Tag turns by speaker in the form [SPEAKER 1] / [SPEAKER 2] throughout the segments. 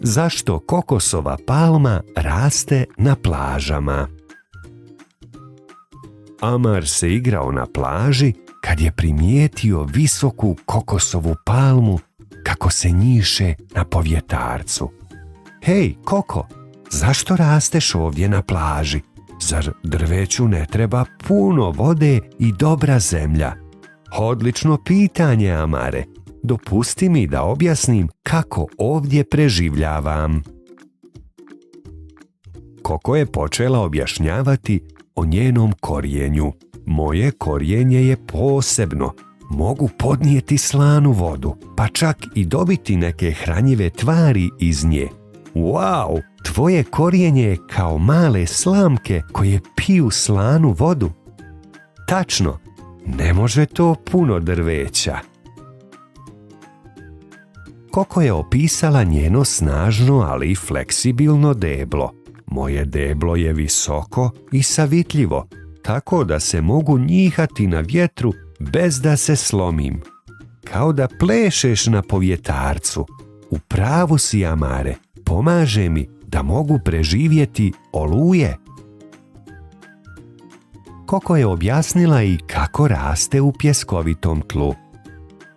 [SPEAKER 1] Zašto kokosova palma raste na plažama? Amar se igrao na plaži kad je primijetio visoku kokosovu palmu kako se njiše na povjetarcu. Hej, Koko, zašto rasteš ovdje na plaži? Zar drveću ne treba puno vode i dobra zemlja? Odlično pitanje, Amare. Dopusti mi da objasnim kako ovdje preživljavam. Koko je počela objašnjavati o njenom korijenju. Moje korijenje je posebno. Mogu podnijeti slanu vodu, pa čak i dobiti neke hranjive tvari iz nje. Wow, tvoje korijenje je kao male slamke koje piju slanu vodu. Tačno, ne može to puno drveća. Koko je opisala njeno snažno, ali i fleksibilno deblo. Moje deblo je visoko i savitljivo, tako da se mogu njihati na vjetru bez da se slomim. Kao da plešeš na povjetarcu. U pravu si, Amare, pomaže mi da mogu preživjeti oluje. Koko je objasnila i kako raste u pjeskovitom tlu.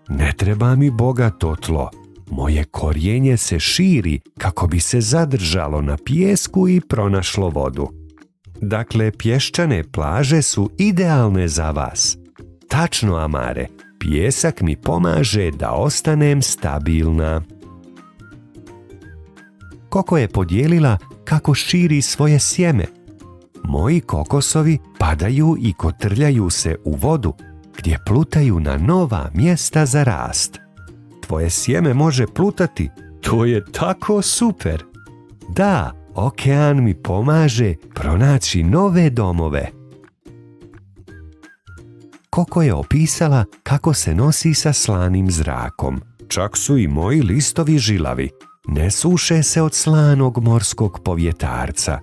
[SPEAKER 1] Ne treba mi bogato tlo. Moje korijenje se širi kako bi se zadržalo na pijesku i pronašlo vodu. Dakle, pješčane plaže su idealne za vas. Tačno, Amare, pijesak mi pomaže da ostanem stabilna. Koko je podijelila kako širi svoje sjeme. Moji kokosovi padaju i kotrljaju se u vodu, gdje plutaju na nova mjesta za rast. Tvoje sjeme može plutati, to je tako super. Da, okean mi pomaže pronaći nove domove. Koko je opisala kako se nosi sa slanim zrakom. Čak su i moji listovi žilavi. Ne suše se od slanog morskog povjetarca.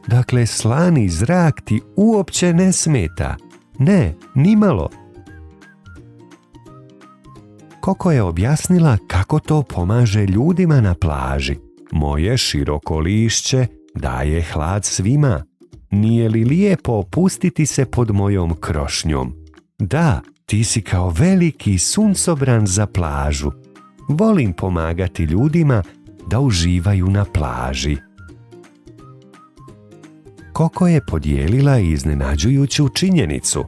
[SPEAKER 1] Dakle, slani zrak ti uopće ne smeta. Ne, nimalo. Koko je objasnila kako to pomaže ljudima na plaži. Moje široko lišće daje hlad svima. Nije li lijepo opustiti se pod mojom krošnjom? Da, ti si kao veliki suncobran za plažu. Volim pomagati ljudima da uživaju na plaži. Koko je podijelila iznenađujuću činjenicu.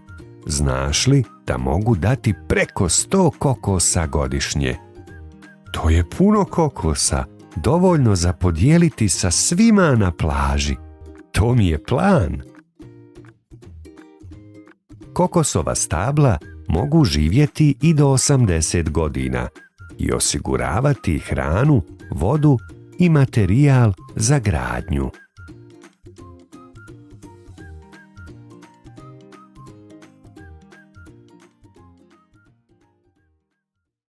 [SPEAKER 1] Znaš li da mogu dati preko 100 kokosa godišnje? To je puno kokosa, dovoljno za podijeliti sa svima na plaži. To mi je plan. Kokosova stabla mogu živjeti i do 80 godina i osiguravati hranu, vodu i materijal za gradnju.